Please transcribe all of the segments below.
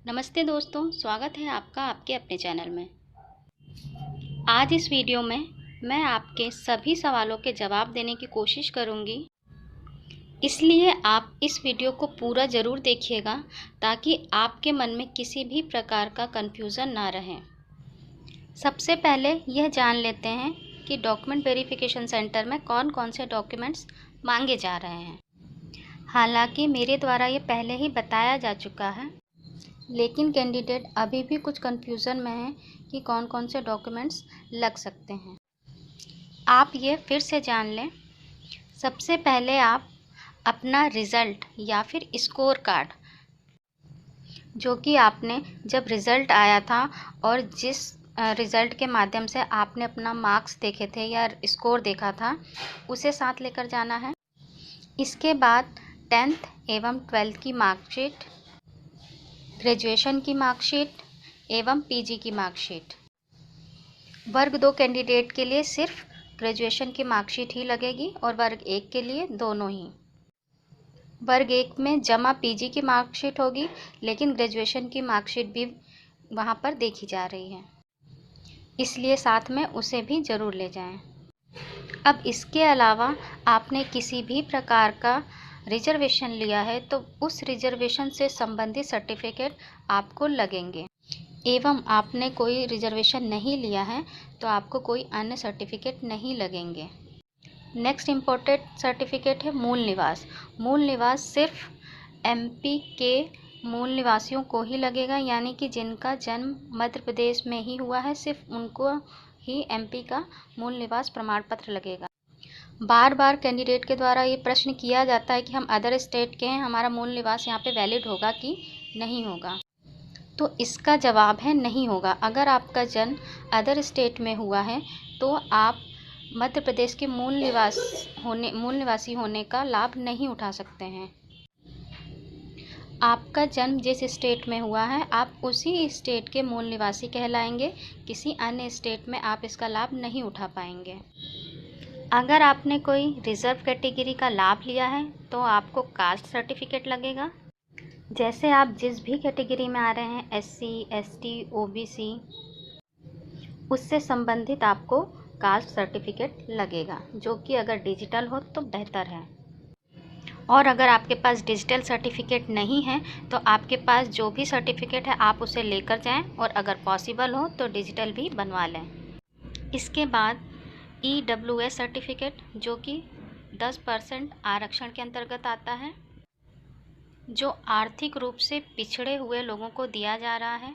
नमस्ते दोस्तों, स्वागत है आपका आपके अपने चैनल में। आज इस वीडियो में मैं आपके सभी सवालों के जवाब देने की कोशिश करूंगी, इसलिए आप इस वीडियो को पूरा ज़रूर देखिएगा ताकि आपके मन में किसी भी प्रकार का कन्फ्यूज़न ना रहे। सबसे पहले यह जान लेते हैं कि डॉक्यूमेंट वेरिफिकेशन सेंटर में कौन कौन से डॉक्यूमेंट्स मांगे जा रहे हैं। हालांकि मेरे द्वारा ये पहले ही बताया जा चुका है, लेकिन कैंडिडेट अभी भी कुछ कन्फ्यूज़न में है कि कौन कौन से डॉक्यूमेंट्स लग सकते हैं। आप ये फिर से जान लें। सबसे पहले आप अपना रिज़ल्ट या फिर स्कोर कार्ड, जो कि आपने जब रिज़ल्ट आया था और जिस रिज़ल्ट के माध्यम से आपने अपना मार्क्स देखे थे या स्कोर देखा था, उसे साथ लेकर जाना है। इसके बाद 10th एवं 12th की मार्कशीट, ग्रेजुएशन की मार्कशीट एवं पीजी की मार्कशीट। वर्ग 2 कैंडिडेट के लिए सिर्फ ग्रेजुएशन की मार्कशीट ही लगेगी और वर्ग 1 के लिए दोनों ही। वर्ग 1 में जमा पीजी की मार्कशीट होगी, लेकिन ग्रेजुएशन की मार्कशीट भी वहाँ पर देखी जा रही है, इसलिए साथ में उसे भी ज़रूर ले जाएं। अब इसके अलावा आपने किसी भी प्रकार का रिजर्वेशन लिया है तो उस रिजर्वेशन से संबंधित सर्टिफिकेट आपको लगेंगे, एवं आपने कोई रिजर्वेशन नहीं लिया है तो आपको कोई अन्य सर्टिफिकेट नहीं लगेंगे। नेक्स्ट इम्पोर्टेंट सर्टिफिकेट है मूल निवास। मूल निवास सिर्फ एमपी के मूल निवासियों को ही लगेगा, यानी कि जिनका जन्म मध्य प्रदेश में ही हुआ है, सिर्फ उनको ही एमपी का मूल निवास प्रमाण पत्र लगेगा। बार बार कैंडिडेट के द्वारा ये प्रश्न किया जाता है कि हम अदर स्टेट के हैं, हमारा मूल निवास यहाँ पे वैलिड होगा कि नहीं होगा। तो इसका जवाब है नहीं होगा। अगर आपका जन्म अदर स्टेट में हुआ है तो आप मध्य प्रदेश के मूल निवासी होने का लाभ नहीं उठा सकते हैं। आपका जन्म जिस स्टेट में हुआ है आप उसी स्टेट के मूल निवासी कहलाएंगे, किसी अन्य स्टेट में आप इसका लाभ नहीं उठा पाएंगे। अगर आपने कोई रिजर्व कैटेगरी का लाभ लिया है तो आपको कास्ट सर्टिफिकेट लगेगा। जैसे आप जिस भी कैटेगरी में आ रहे हैं, एससी, एसटी, ओबीसी, उससे संबंधित आपको कास्ट सर्टिफिकेट लगेगा, जो कि अगर डिजिटल हो तो बेहतर है। और अगर आपके पास डिजिटल सर्टिफिकेट नहीं है तो आपके पास जो भी सर्टिफिकेट है आप उसे लेकर जाएं, और अगर पॉसिबल हो तो डिजिटल भी बनवा लें। इसके बाद EWS सर्टिफिकेट, जो कि 10% आरक्षण के अंतर्गत आता है, जो आर्थिक रूप से पिछड़े हुए लोगों को दिया जा रहा है,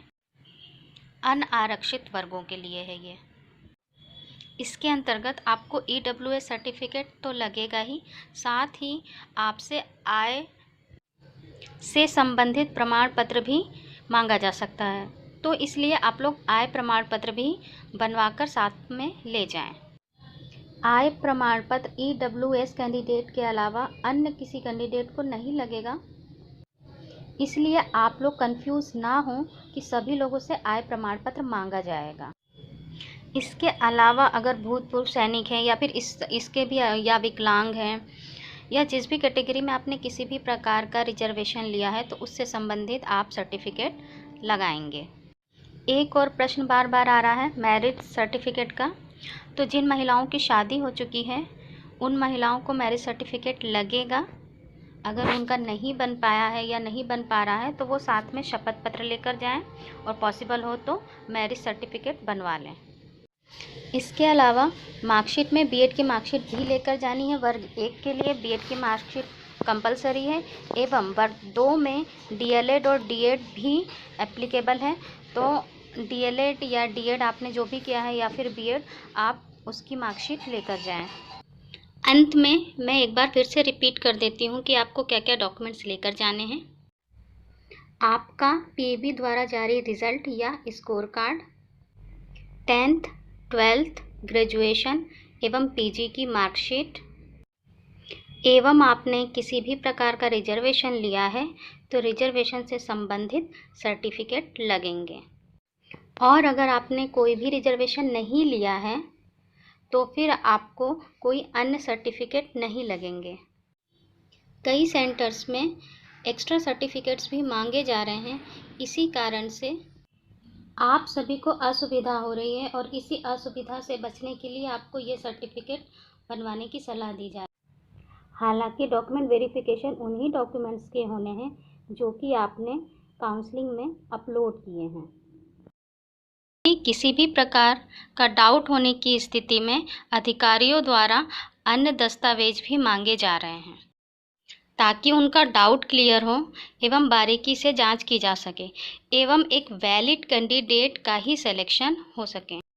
अनारक्षित वर्गों के लिए है ये। इसके अंतर्गत आपको EWS सर्टिफिकेट तो लगेगा ही, साथ ही आपसे आय से संबंधित प्रमाण पत्र भी मांगा जा सकता है, तो इसलिए आप लोग आय प्रमाण पत्र भी बनवाकर साथ में ले जाएं। आय प्रमाण पत्र EWS कैंडिडेट के अलावा अन्य किसी कैंडिडेट को नहीं लगेगा, इसलिए आप लोग कंफ्यूज ना हो कि सभी लोगों से आय प्रमाण पत्र मांगा जाएगा। इसके अलावा अगर भूतपूर्व सैनिक हैं या फिर इसके भी या विकलांग हैं, या जिस भी कैटेगरी में आपने किसी भी प्रकार का रिजर्वेशन लिया है तो उससे संबंधित आप सर्टिफिकेट लगाएंगे। एक और प्रश्न बार बार आ रहा है मैरिज सर्टिफिकेट का। तो जिन महिलाओं की शादी हो चुकी है उन महिलाओं को मैरिज सर्टिफिकेट लगेगा। अगर उनका नहीं बन पाया है या नहीं बन पा रहा है तो वो साथ में शपथ पत्र लेकर जाएं, और पॉसिबल हो तो मैरिज सर्टिफिकेट बनवा लें। इसके अलावा मार्कशीट में बीएड की मार्कशीट भी लेकर जानी है। वर्ग 1 के लिए बीएड की मार्कशीट कंपलसरी है, एवं वर्ग 2 में डीएलएड और डीएड भी एप्लीकेबल है। तो डीएलएड या डीएड आपने जो भी किया है या फिर बीएड, आप उसकी मार्कशीट लेकर जाएं। अंत में मैं एक बार फिर से रिपीट कर देती हूँ कि आपको क्या क्या डॉक्यूमेंट्स लेकर जाने हैं। आपका पीएबी द्वारा जारी रिज़ल्ट या score card, 10th, 12th, graduation एवं पीजी की मार्कशीट, एवं आपने किसी भी प्रकार का रिजर्वेशन लिया है तो रिजर्वेशन से संबंधित सर्टिफिकेट लगेंगे। और अगर आपने कोई भी रिजर्वेशन नहीं लिया है तो फिर आपको कोई अन्य सर्टिफिकेट नहीं लगेंगे। कई सेंटर्स में एक्स्ट्रा सर्टिफिकेट्स भी मांगे जा रहे हैं। इसी कारण से आप सभी को असुविधा हो रही है और इसी असुविधा से बचने के लिए आपको ये सर्टिफिकेट बनवाने की सलाह दी जा रही है। हालांकि डॉक्यूमेंट वेरिफिकेशन उन्हीं डॉक्यूमेंट्स के होने हैं जो कि आपने काउंसलिंग में अपलोड किए हैं। किसी भी प्रकार का डाउट होने की स्थिति में अधिकारियों द्वारा अन्य दस्तावेज भी मांगे जा रहे हैं ताकि उनका डाउट क्लियर हो एवं बारीकी से जांच की जा सके एवं एक वैलिड कैंडिडेट का ही सिलेक्शन हो सके।